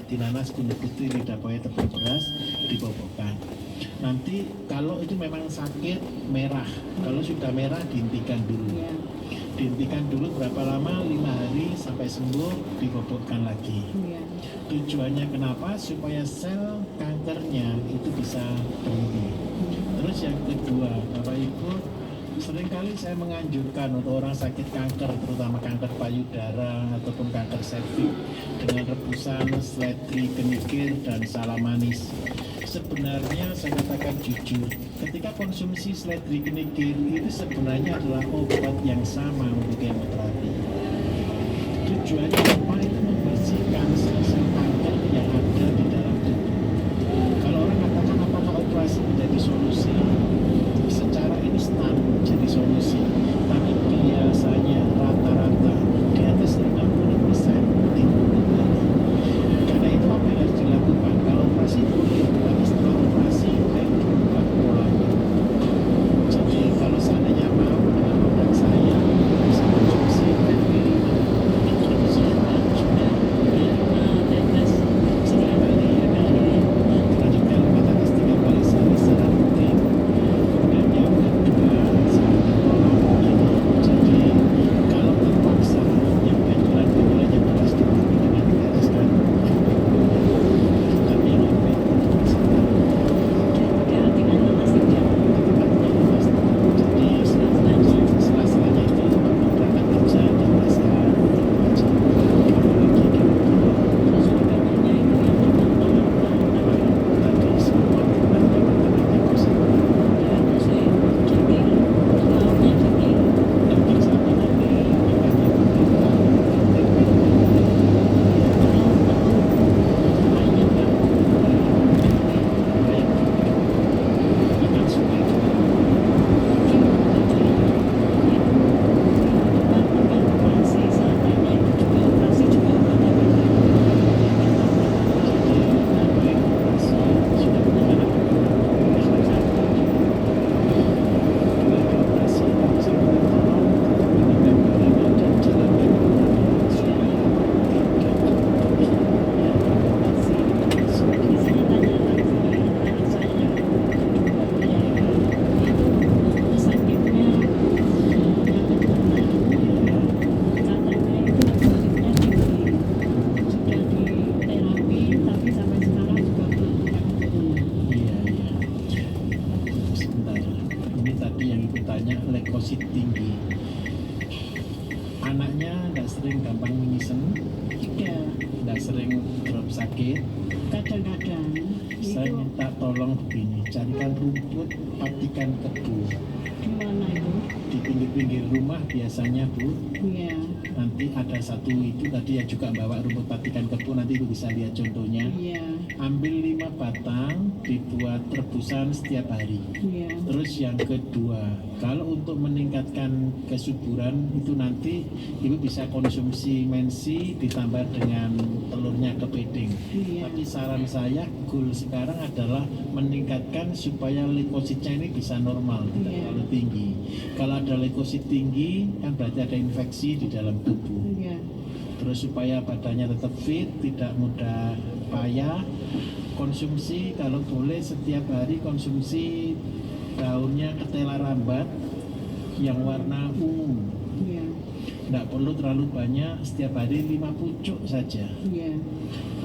Tinanas kunyit putih lidah buaya tepung beras dibobokkan. Nanti kalau itu memang sakit merah, kalau sudah merah dihentikan dulu. Dihentikan dulu berapa lama? 5 hari sampai sembuh, dibobokkan lagi. Tujuannya kenapa? Supaya sel kankernya itu bisa berhenti. Terus yang kedua, Bapak Ibu, seringkali saya menganjurkan untuk orang sakit kanker, terutama kanker payudara ataupun kanker serviks, dengan rebusan seledri kenikir dan salam manis. Sebenarnya saya katakan jujur, ketika konsumsi seledri kenikir itu sebenarnya adalah obat yang sama untuk kemoterapi. Tujuannya apa? Itu membersihkan sel-sel kanker yang ada di dalam tubuh. Kalau orang katakan apakah operasi menjadi solusi, secara instan jadi solusi, tapi biasanya rata-rata di atas 50% timbul kembali. Karena itu apa yang harus dilakukan? Kalau operasi boleh, tapi setelah operasi ayo berubah polanya. Jadi kalau seandainya mau dengan obat saya bisa konsumsi PP5 leukosit tinggi. Anaknya nggak sering gampang menyisen, nggak sering drop sakit. Kadang-kadang Saya itu minta tolong begini, carikan rumput, patikan kebu di mana itu? di pinggir-pinggir rumah biasanya, Bu. Iya. Nanti ada satu itu tadi yang juga bawa rumput patikan kebu, nanti Ibu bisa lihat contohnya. Iya. Ambil 5 batang, dibuat rebusan setiap hari. Iya. Terus yang kedua, kalau untuk meningkatkan kesuburan itu nanti Ibu bisa konsumsi mensi ditambah dengan telurnya kepiting. Iya. Tapi saran saya, goal sekarang adalah meningkatkan supaya leukositnya ini bisa normal, tidak Iya. terlalu tinggi. Kalau ada leukosit tinggi, kan berarti ada infeksi di dalam tubuh. Iya. Terus supaya badannya tetap fit, tidak mudah payah, konsumsi kalau boleh setiap hari konsumsi daunnya ketela rambat yang warna ungu. Iya. Tidak perlu terlalu banyak, setiap hari 5 pucuk saja. Iya.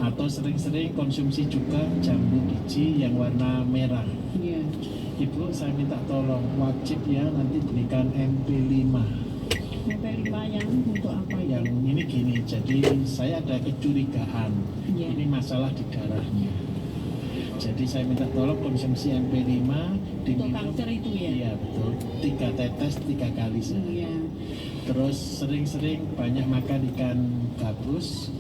Atau sering-sering konsumsi juga jambu biji yang warna merah. Iya. Ibu, saya minta tolong, wajib ya nanti berikan MP5. MP5 yang untuk apa itu? Yang ini gini, jadi saya ada kecurigaan Iya. ini masalah di darahnya. Jadi saya minta tolong konsumsi MP5 Untuk diminum. kanker itu ya? Iya betul, 3 tetes 3 kali sehari. Iya. Terus sering-sering banyak makan ikan gabus,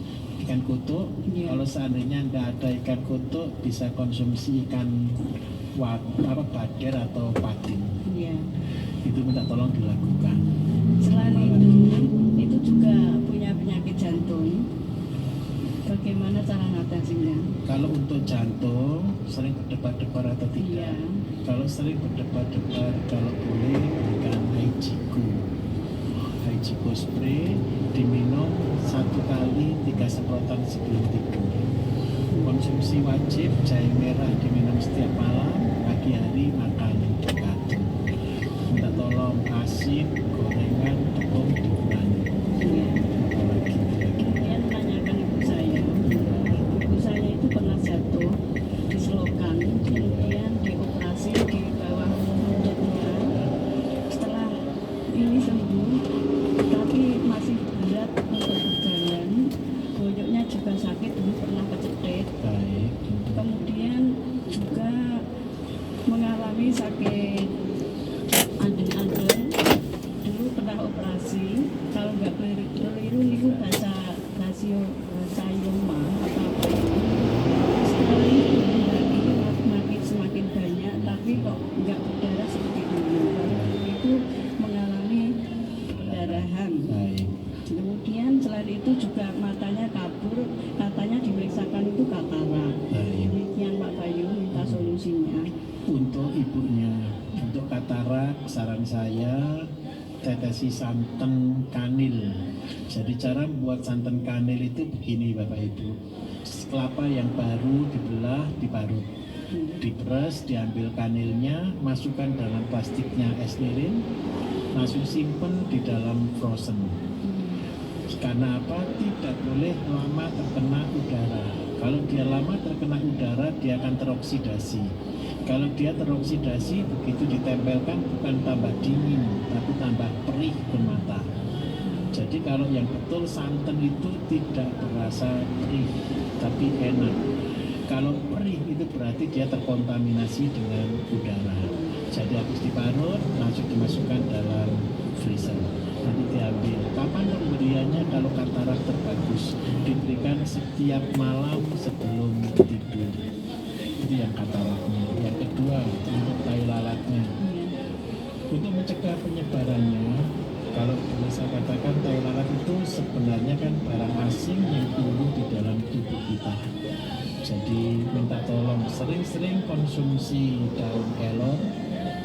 ikan kutuk. Iya. Kalau seandainya nggak ada ikan kutuk, bisa konsumsi ikan bader atau patin. Iya. Itu minta tolong dilakukan. Selain itu juga punya penyakit jantung. Bagaimana cara ngatasinya? Kalau untuk jantung, sering berdebar-debar atau tidak? Iya. Kalau sering berdebar-debar, kalau boleh berikan Hijiko spray, diminum 1 kali 3 semprotan sebelum tidur. Konsumsi wajib, jahe merah diminum setiap malam, pagi hari makan katu. Minta tolong asin, gorengan, tepung dikurangi. Iya. Apalagi Kemudian menanyakan ibu saya. Ibu saya itu pernah jatuh di selokan, kemudian dioperasi di bawah lututnya. Setelah ini sembuh, tapi masih berat untuk berjalan. Bonyoknya juga sakit, dulu pernah kecetit. baik. Kemudian juga mengalami sakit andeng-andeng. Dulu pernah operasi, kalau nggak keliru itu bahasa sayoma atau apa itu. Sekarang ini makin semakin banyak, tapi kok nggak berdarah seperti dulu. Kalau dulu itu mengalami perdarahan. Baik. Kemudian selain itu juga matanya kabur, katanya diperiksakan itu katarak. Baik. Demikian Pak Bayu, minta solusinya. Untuk ibunya, untuk katarak, saran saya tetesi santan kanil. Jadi cara buat santan kanil itu begini Bapak Ibu. Kelapa yang baru dibelah, diparut, diperes, diambil kanilnya, masukkan dalam plastiknya es lilin, langsung simpen di dalam frozen. Karena apa? Tidak boleh lama terkena udara. Kalau dia lama terkena udara, dia akan teroksidasi. Kalau dia teroksidasi, begitu ditempelkan bukan tambah dingin, tapi tambah perih ke mata. Jadi kalau yang betul santan itu tidak berasa perih, tapi enak. Kalau perih itu berarti dia terkontaminasi dengan udara. Jadi habis diparut, langsung dimasukkan dalam freezer. Nanti diambil. Kapan pemberiannya? Kalau katarak terbagus, diberikan setiap malam sebelum tidur. Itu yang kataraknya. Yang kedua, untuk tai lalatnya. Untuk mencegah penyebarannya, kalau boleh saya katakan tai lalat itu sebenarnya kan barang asing yang tumbuh di dalam tubuh kita. Jadi minta tolong sering-sering konsumsi daun kelor,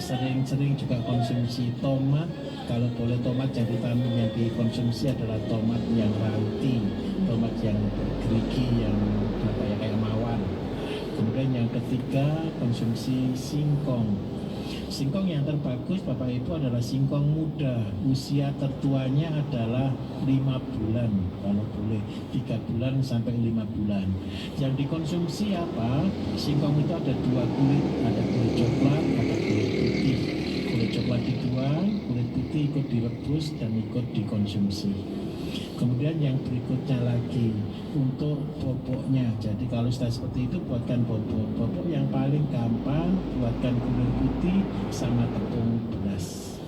sering-sering juga konsumsi tomat. Kalau boleh tomat yang dikonsumsi adalah tomat yang ranti, tomat yang gerigi, yang kayak mawar. Kemudian yang ketiga, konsumsi singkong. Singkong yang terbagus Bapak Ibu adalah singkong muda. Usia tertuanya adalah 5 bulan, kalau boleh 3 bulan sampai 5 bulan. Yang dikonsumsi apa? Singkong itu ada 2 kulit, ada kulit coklat, ada kulit putih. Kulit coklat dibuang, kulit putih ikut direbus dan ikut dikonsumsi. Kemudian yang berikutnya lagi untuk boboknya. Jadi kalau sudah seperti itu buatkan bobok. Bobok yang paling gampang buatkan kunir putih sama tepung beras.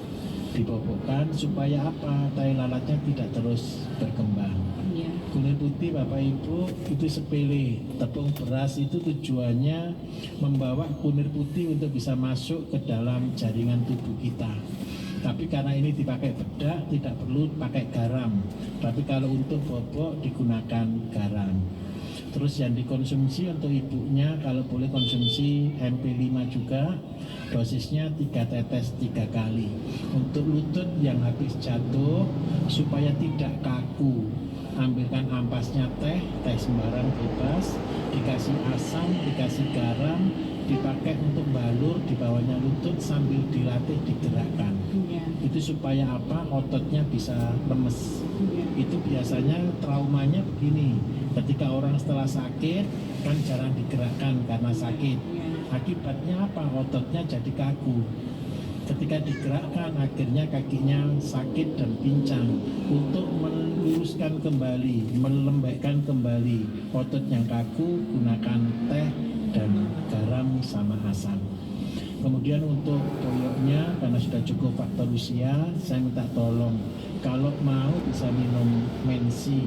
Dibobokkan supaya apa? Tai lalatnya tidak terus berkembang. Iya. Kunir putih Bapak Ibu itu sepele. Tepung beras itu tujuannya membawa kunir putih untuk bisa masuk ke dalam jaringan tubuh kita. Tapi karena ini dipakai bedak, tidak perlu pakai garam. Tapi kalau untuk bobok digunakan garam. Terus yang dikonsumsi untuk ibunya, kalau boleh konsumsi MP5 juga. Dosisnya 3 tetes 3 kali. Untuk lutut yang habis jatuh, supaya tidak kaku, ambilkan ampasnya teh sembarang bebas, dikasih asam, dikasih garam, dipakai untuk balur di bawahnya lutut sambil dilatih digerakkan. Iya. Itu supaya apa? Ototnya bisa lemes. Iya. Itu biasanya traumanya begini. Ketika orang setelah sakit kan jarang digerakkan karena sakit. Iya. Akibatnya apa? Ototnya jadi kaku. Ketika digerakkan akhirnya kakinya sakit dan pincang. Untuk meluruskan kembali, melembekkan kembali otot yang kaku, gunakan teh dan garam sama asam. Kemudian untuk boyoknya, karena sudah cukup faktor usia, saya minta tolong kalau mau bisa minum mensi.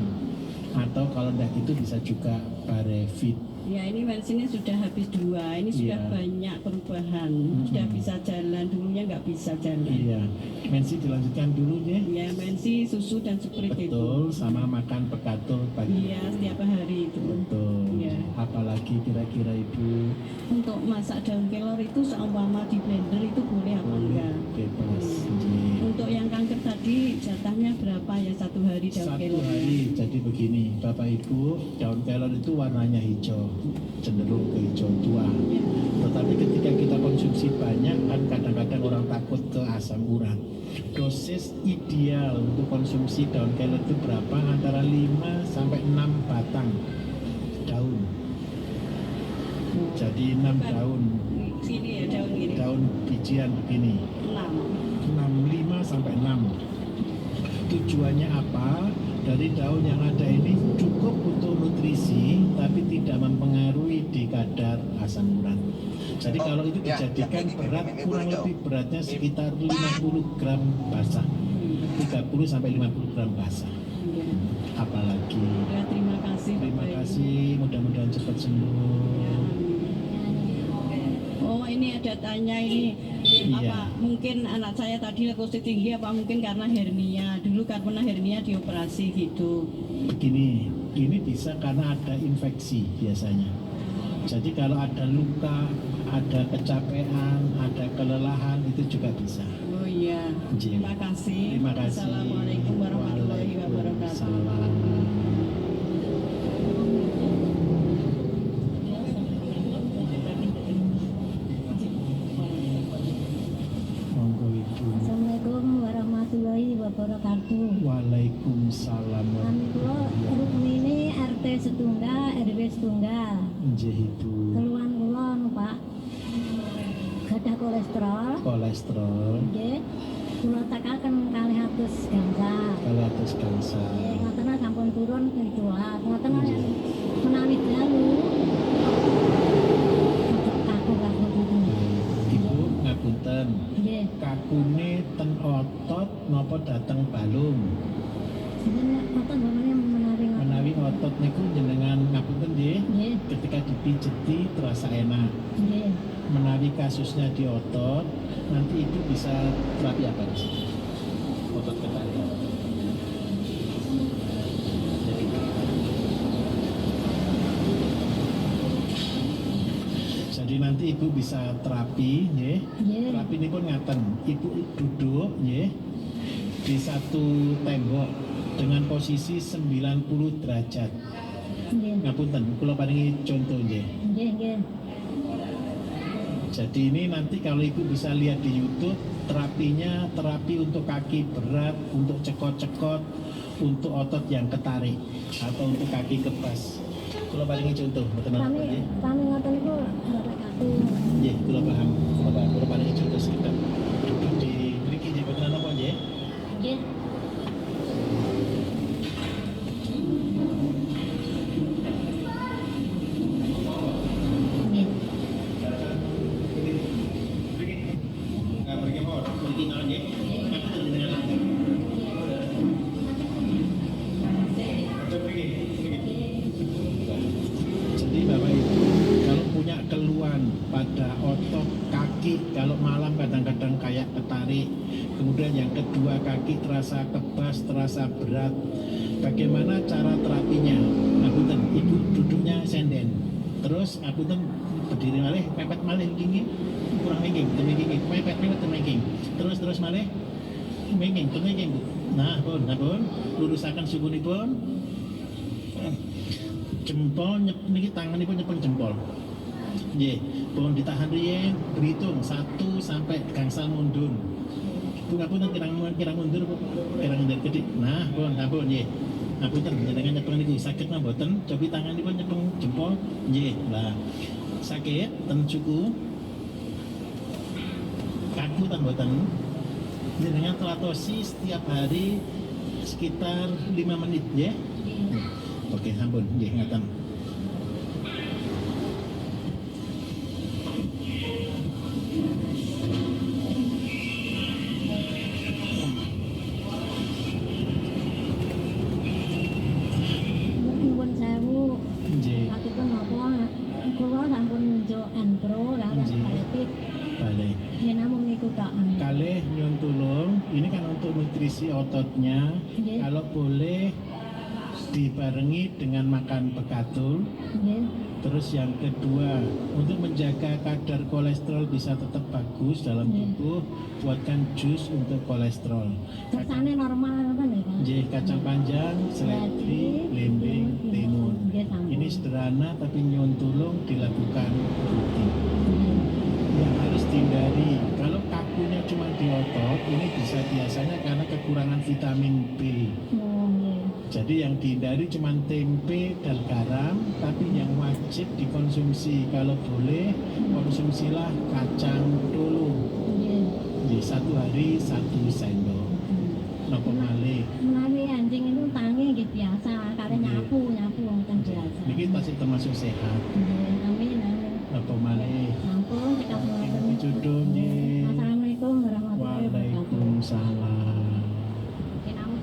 atau kalau tidak itu bisa juga Barevit. Ya ini bensinnya sudah habis 2, ini sudah Iya. banyak perubahan, sudah bisa jalan, dulunya nggak bisa jalan. Iya, mensi dilanjutkan dulu ya. Ya mensi, susu dan sprite itu. Betul, sama makan pekatur pagi. Iya setiap hari itu. Betul. Iya. Apalagi kira-kira Ibu Untuk masak daun kelor itu seumpama di blender itu boleh apa enggak? bebas. Untuk yang kanker tadi jatahnya berapa ya satu hari daun Satu kelor? hari, jadi begini, Bapak Ibu, daun kelor itu warnanya hijau, cenderung ke hijau tua. Tetapi ketika kita konsumsi banyak, kan kadang-kadang orang takut ke asam urat. Dosis ideal untuk konsumsi daun kelor itu berapa? Antara 5 sampai 6 batang daun. Jadi 6 daun, Ini ya daun ini. daun bijian begini. 6. 5 sampai 6. Tujuannya apa? Dari daun yang ada ini cukup untuk nutrisi, tapi tidak mempengaruhi di kadar asam urat. Jadi kalau itu dijadikan berat, kurang lebih beratnya sekitar 50 gram basah, 30 sampai 50 gram basah. Ya. Apalagi. Ya, terima kasih. Terima Bapak Ibu. kasih, mudah-mudahan cepat Ya, sembuh. amin. Oh ini ada tanya ini Iya. apa mungkin anak saya tadi leukosit tinggi apa mungkin karena hernia dulu kan pernah hernia dioperasi gitu. Begini, ini bisa karena ada infeksi biasanya. Jadi kalau ada luka, ada kecapean, ada kelelahan, itu juga bisa. Oh iya, Ji. terima kasih. Terima kasih. Assalamualaikum warahmatullahi wabarakatuh. Waalaikumsalam. Monggo Ibu. Assalamualaikum warahmatullahi wabarakatuh. Waalaikumsalam. Kami kula Rukmini RT setunggal RW setunggal. Nggih Ibu. Keluhan kula nu Pak. Gadah kolesterol. Kolesterol, Nggih. Kula tekaken 200 gangsal. kalau atas kanker. Nggih, ngoten sampun turun pitulas. Ngoten menawi dalu. Kaku-kaku gitu. Ibu ngapunten, Nggih. kakune ten otot napa dateng balung? Jenengan ngoten namanya menawi ngoten. Menawi otot niku jenengan ngapunten nggih, Nggih. ketika dipijeti terasa enak. Nggih. Menawi kasusnya di otot, nanti itu bisa terapi apa di sini? Otot ketarik. Jadi nanti ibu bisa terapi, nggih. Nggih. Terapi ini pun ngaten, ibu duduk, nggih, di satu tembok dengan posisi 90 derajat. Nggih. Ngapunten, kula paringi contoh nggih. Nggih, nggih. Jadi ini nanti kalau ibu bisa lihat di YouTube, terapinya terapi untuk kaki berat, untuk cekot-cekot, untuk otot yang ketarik, atau untuk kaki kebas. Kula paringi contoh, mboten napa nggih. Kami ngoten niku rada kaku. Nggih, kula paham. Kula paringi contoh sekitar. Duduk di mriki nggih mboten napa nggih. Nggih. Nggih. Mriki mawon nggih. Ngapunten jenengan. Jadi Bapak Ibu, kalau punya keluhan pada otot kaki, kalau malam kadang-kadang kayak ketarik, kemudian yang kedua kaki terasa kebas, terasa berat, bagaimana cara terapinya? Ngapunten, Ibu duduknya senden, terus ngapunten berdiri malih, mepet malih gini, kurang mingking, mepet mingking, terus malih, mingking, Bu. Nah pun, lurusakan sukunipun. Jempol niki tanganipun nyepeng jempol. Nggih, pun ditahan riyen, berhitung 1 sampai gangsal mundur. Bu ngapunten kirang mundur Bu. Kirang mundur gede. Nah, pun nggih. Ngapunten jenengan nyepeng niku saged napa mboten? Cobi tanganipun nyepeng jempol. Nggih. Lah, sakit ten cuku. Kaku ten mboten? Jenengan telatosi setiap hari sekitar 5 menit nggih. Oke, ampun, nggih ngaten. ototnya, Nggih. kalau boleh dibarengi dengan makan bekatul. Nggih. Terus yang kedua, untuk menjaga kadar kolesterol bisa tetap bagus dalam tubuh, buatkan jus untuk kolesterol. Kersane normal apa nih Kak? Nggih, kacang panjang, seledri, blimbing, timun. Nggih, sampun. Ini sederhana tapi nyuwun tulung dilakukan rutin. Nggih. Yang harus dihindari, kalau kakunya cuma di otot, ini bisa biasanya karena kekurangan vitamin B. Oh, nggih. Jadi yang dihindari cuma tempe dan garam, tapi yang wajib dikonsumsi kalau boleh konsumsilah kacang dulu. Nggih. Di 1 hari 1 sendok. Nopo malih. Menawi anjing itu tangi nggih biasa, kare nyapu ngoten biasa. Niki masih termasuk sehat. Nggih, amin amin. Nopo malih. Sampun cekap ngoten. Ini judul nggih. Assalamualaikum warahmatullahi wabarakatuh. Waalaikumsalam. Kenapa?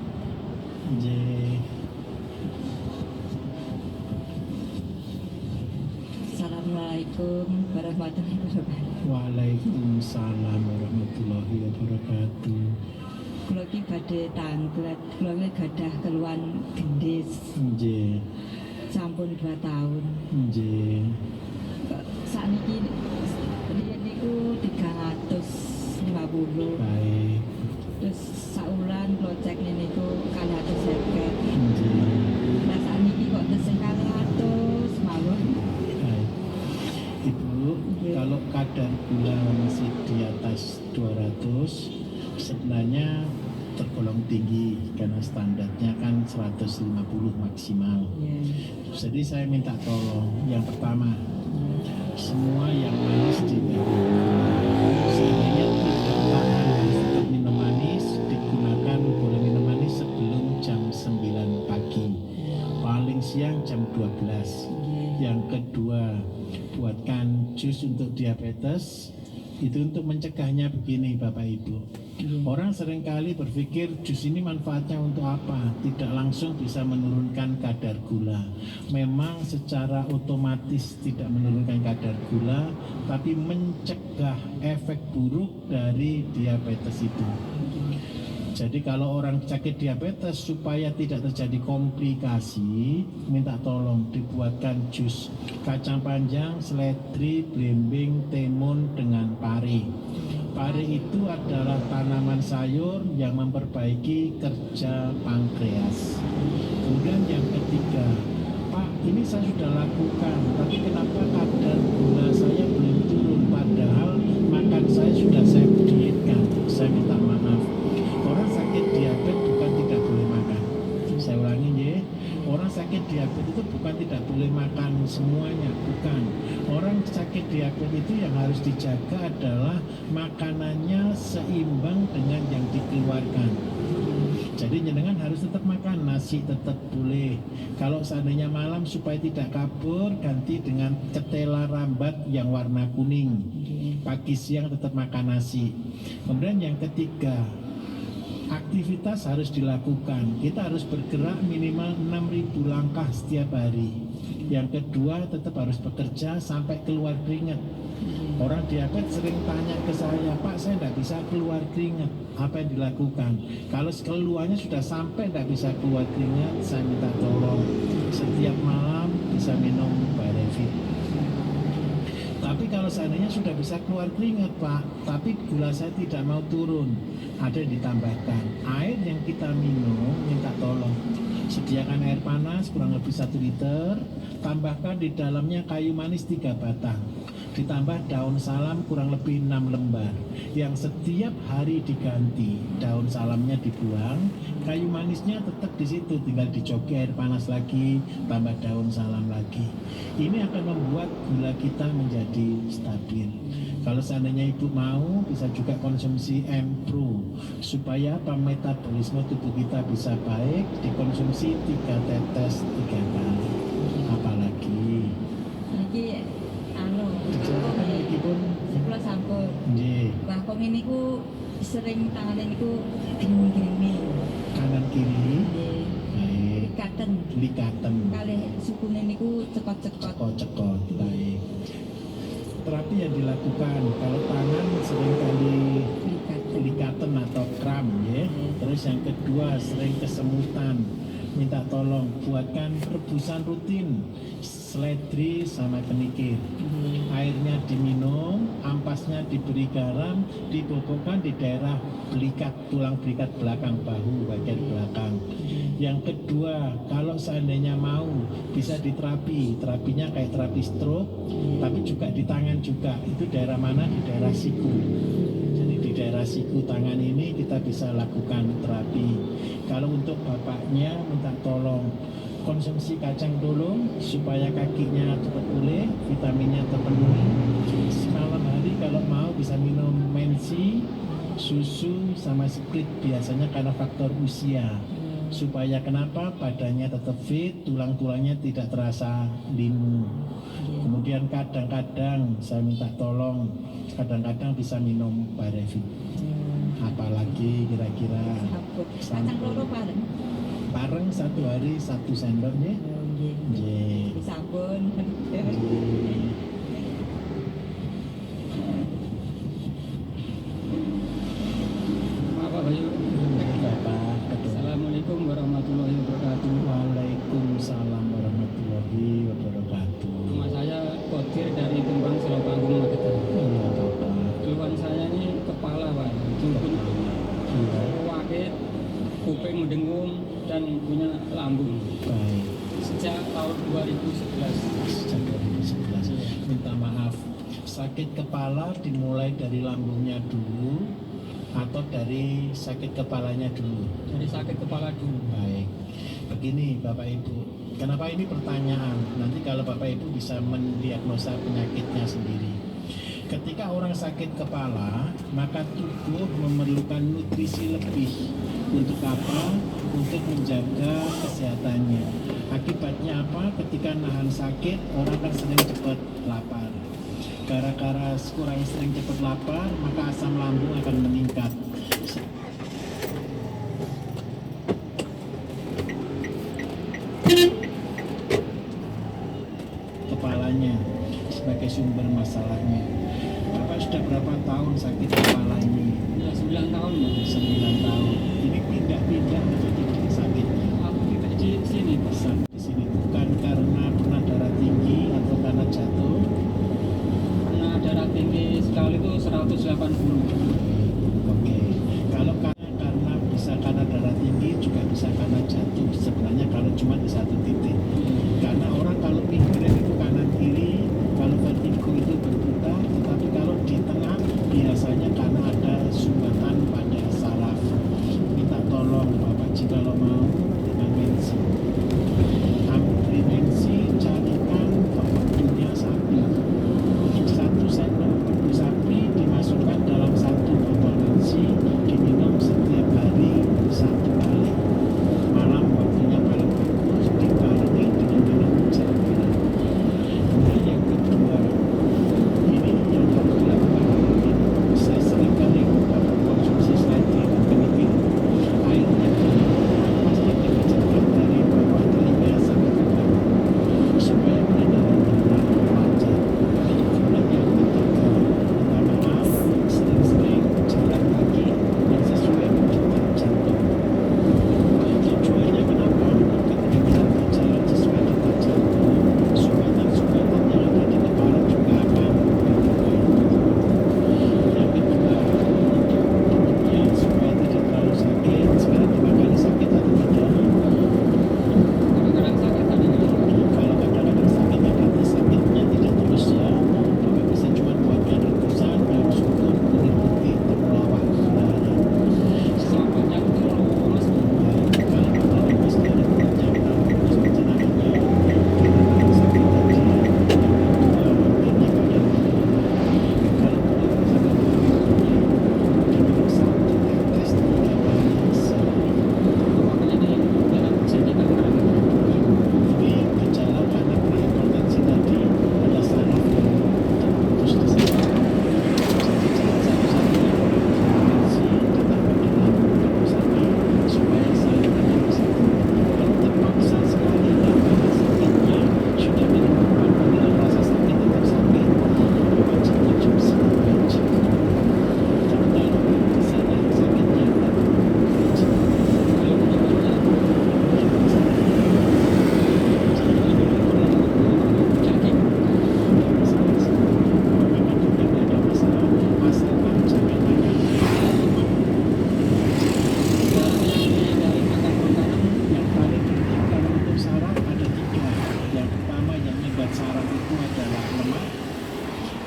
Nggih. Assalamualaikum warahmatullahi wabarakatuh. Waalaikumsalam warahmatullahi wabarakatuh. Kula iki badhe tanglet, kula iki gadah keluhan gendis Nggih. sampun 2 tahun. Nggih. Kok sakniki riyen niku 350. Baik. Terus saulan kula cek niku 250. Nggih. Lah sakniki kok tesih 200 mawon. Baik. Ibu, Iya. kalau kadar gula masih di atas 200, sebenarnya tergolong tinggi karena standarnya kan 150 maksimal. Ya. Jadi saya minta tolong, yang pertama, semua yang manis dihindari. Seandainya tidak tahan harus tetap minum manis, digunakan boleh minum manis sebelum jam 9 pagi. Paling siang jam 12. Yang kedua, buatkan jus untuk diabetes. Itu untuk mencegahnya begini Bapak Ibu. Orang seringkali berpikir jus ini manfaatnya untuk apa? Tidak langsung bisa menurunkan kadar gula. Memang secara otomatis tidak menurunkan kadar gula, tapi mencegah efek buruk dari diabetes itu. Jadi kalau orang sakit diabetes supaya tidak terjadi komplikasi, minta tolong dibuatkan jus kacang panjang, seledri, blimbing, timun dengan pari. Pari itu adalah tanaman sayur yang memperbaiki kerja pankreas. Kemudian yang ketiga, Pak, ini saya sudah lakukan, tapi kenapa kadar gula saya belum turun? Padahal makan saya sudah saya dietkan. Saya minta maaf. Orang sakit diabetes bukan tidak boleh makan. Saya ulangi ya, orang sakit diabetes itu bukan tidak boleh makan semuanya, bukan. Orang sakit diabetes itu yang harus dijaga adalah makanannya seimbang dengan yang dikeluarkan. Jadi jenengan harus tetap makan, nasi tetap boleh. Kalau seandainya malam supaya tidak kabur, ganti dengan ketela rambat yang warna kuning. Pagi siang tetap makan nasi. Kemudian yang ketiga, aktivitas harus dilakukan. Kita harus bergerak minimal 6.000 langkah setiap hari. Yang kedua, tetap harus bekerja sampai keluar keringat. Orang diabetes sering tanya ke saya, Pak, saya tidak bisa keluar keringat. Apa yang dilakukan? Kalau keluarnya sudah sampai tidak bisa keluar keringat, saya minta tolong setiap malam bisa minum Barevit. Tapi kalau seandainya sudah bisa keluar keringat Pak, tapi gula saya tidak mau turun, ada yang ditambahkan. Air yang kita minum, minta tolong sediakan air panas kurang lebih 1 liter, tambahkan di dalamnya kayu manis 3 batang, ditambah daun salam kurang lebih 6 lembar, yang setiap hari diganti. Daun salamnya dibuang, kayu manisnya tetap di situ, tinggal dicoki air panas lagi, tambah daun salam lagi. Ini akan membuat gula kita menjadi stabil. Kalau seandainya ibu mau, bisa juga konsumsi Empro supaya apa, metabolisme tubuh kita bisa baik. Dikonsumsi 3 tetes 3 kali. Apalagi Niki anu, dijelaskan lagi pun. kula sampun. Nggih, Bakong ini ku sering tangane niku gini-gini. kanan kiri. Nggih. Baik. Likaten. Likaten. Kalih sukune niku cekot-cekot. Cekot-cekot. Baik. Terapi yang dilakukan, kalau tangan seringkali Likat. pelikaten atau kram ya. Terus yang kedua sering kesemutan, minta tolong buatkan rebusan rutin seledri sama kenikir. Airnya diminum, ampasnya diberi garam, dibobokkan di daerah belikat, tulang belikat belakang bahu, bagian belakang. Yang kedua, kalau seandainya mau bisa diterapi, terapinya kayak terapi stroke, tapi juga di tangan juga. Itu daerah mana? Di daerah siku. Jadi di daerah siku tangan ini kita bisa lakukan terapi. Kalau untuk bapaknya minta tolong konsumsi kacang dulu supaya kakinya cepat pulih, vitaminnya terpenuhi. Malam hari kalau mau bisa minum mensi, susu sama split biasanya karena faktor usia. Supaya kenapa? Badannya tetap fit, tulang-tulangnya tidak terasa linu. Kemudian kadang-kadang saya minta tolong, kadang-kadang bisa minum Barevit. Apalagi kira-kira Kacang loro bareng. bareng 1 hari 1 sendok nih. Nggih. Sabun. Bapak Bayu. Bapak Ketua. Assalamualaikum warahmatullahi wabarakatuh. Waalaikumsalam warahmatullahi wabarakatuh. Nama saya Kodir dari Tumpang Selopanggung Magetan. Iya Bapak. Keluhan saya ini kepala Pak, jungkun Iya. sakit, kuping mendengung dan punya lambung. Baik. Sejak tahun 2011. Sejak 2011. Minta maaf. Sakit kepala dimulai dari lambungnya dulu atau dari sakit kepalanya dulu? Dari sakit kepala dulu. Baik. Begini Bapak Ibu, kenapa ini pertanyaan? Nanti kalau Bapak Ibu bisa mendiagnosa penyakitnya sendiri. Ketika orang sakit kepala, maka tubuh memerlukan nutrisi lebih. Untuk apa? Untuk menjaga kesehatannya. Akibatnya apa? Ketika nahan sakit, orang kan sering cepat lapar. Gara-gara kurang sering cepat lapar, maka asam lambung akan meningkat. Kepalanya sebagai sumber masalahnya. Bapak sudah berapa tahun sakit kepala ini? Ya 9 tahun Pak. 9 tahun. Ini pindah-pindah atau tidak sakitnya? Aku tidak di sini Pak. Sakit di sini bukan karena pernah darah tinggi atau karena jatuh. Karena darah tinggi sekali itu 180. Oke. Kalau karena bisa karena darah tinggi juga bisa karena jatuh. Sebenarnya kalau cuma di satu titik. Karena orang kalau migrain itu kanan kiri, kalau vertigo itu berputar, tetapi kalau di tengah biasanya karena ada sumbatan pada saraf. Minta tolong Bapak jika lo mau dengan mensi.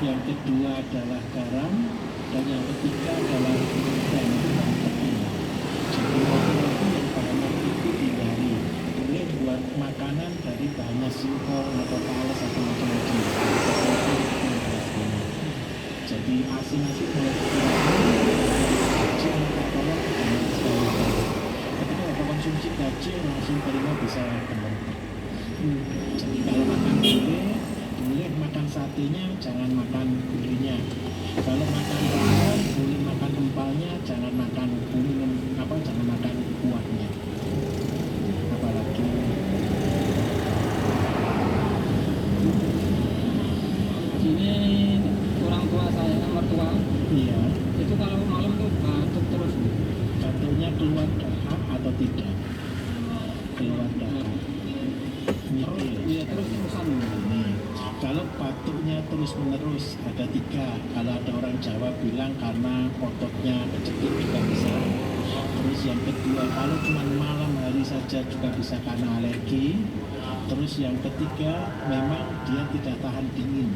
yang kedua adalah garam, dan yang ketiga adalah bambu dan tepung. Jadi roti-roti yang banyak itu dihindari. Boleh buat makanan dari bahannya singkong atau talas atau macam-macam. Jadi asin-asin mulai kecil atau tolong jangan sekali-kali. Ketika Bapak konsumsi daging langsung terima bisa berbentuk. Jadi kalau makan gulai, boleh makan satenya, jangan makan gulainya. Kalau makan rawon, boleh makan empalnya, jangan makan jangan makan kuahnya. Apalagi Ini orang tua saya, mertua, iya, itu kalau malam tuh batuk terus. batuknya keluar dahak atau tidak? Keluar dahak. Terus, iya terus-terusan. Nih, kalau batuknya terus-menerus ada 3. Kalau ada orang Jawa bilang karena ototnya kecekit juga bisa. Terus yang kedua, kalau cuma malam hari saja juga bisa karena alergi. Terus yang ketiga, memang dia tidak tahan dingin.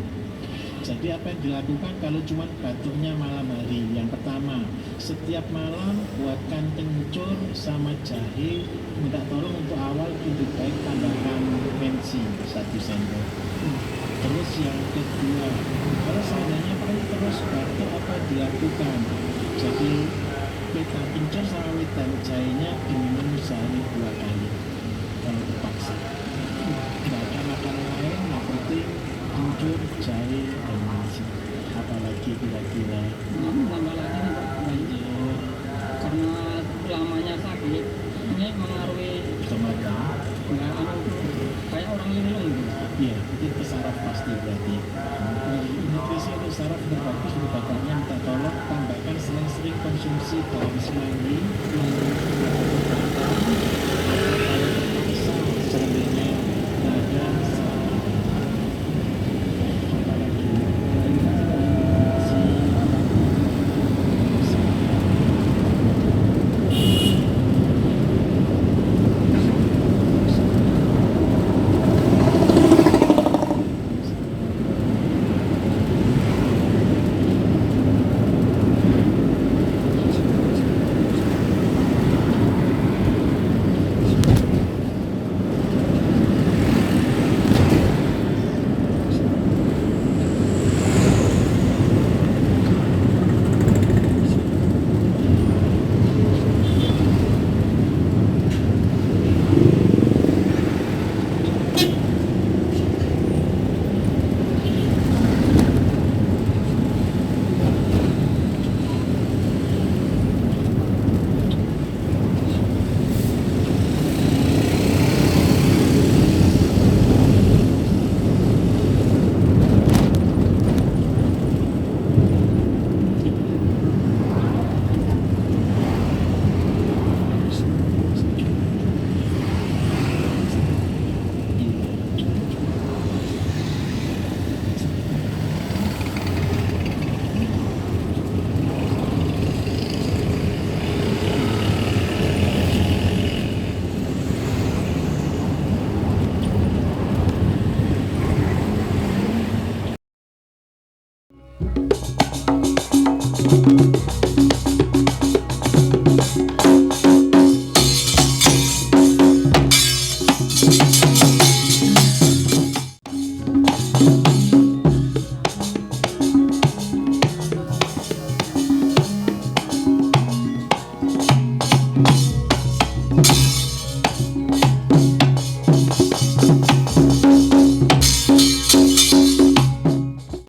Jadi apa yang dilakukan kalau cuma batuknya malam hari? Yang pertama, setiap malam buatkan kencur sama jahe. Minta tolong untuk awal lebih baik tambahkan mensi 1 sendok. Terus yang kedua, kalau seandainya paling terus batuk, apa yang dilakukan? Jadi pita kencur sama wedang jahenya diminum sehari 2 kali kalau terpaksa. Tidak ada makanan lain, yang penting kencur, jahe, dan nasi. Apalagi kira-kira Nambah lagi nih Pak, karena lamanya sakit, ini mengaruhi kemana? nggak kayak orang linglung gitu. Iya, itu pesaraf pasti berarti. Nutrisi untuk saraf berbagus untuk bapaknya minta tolong tambahkan sering-sering konsumsi dalam seminggu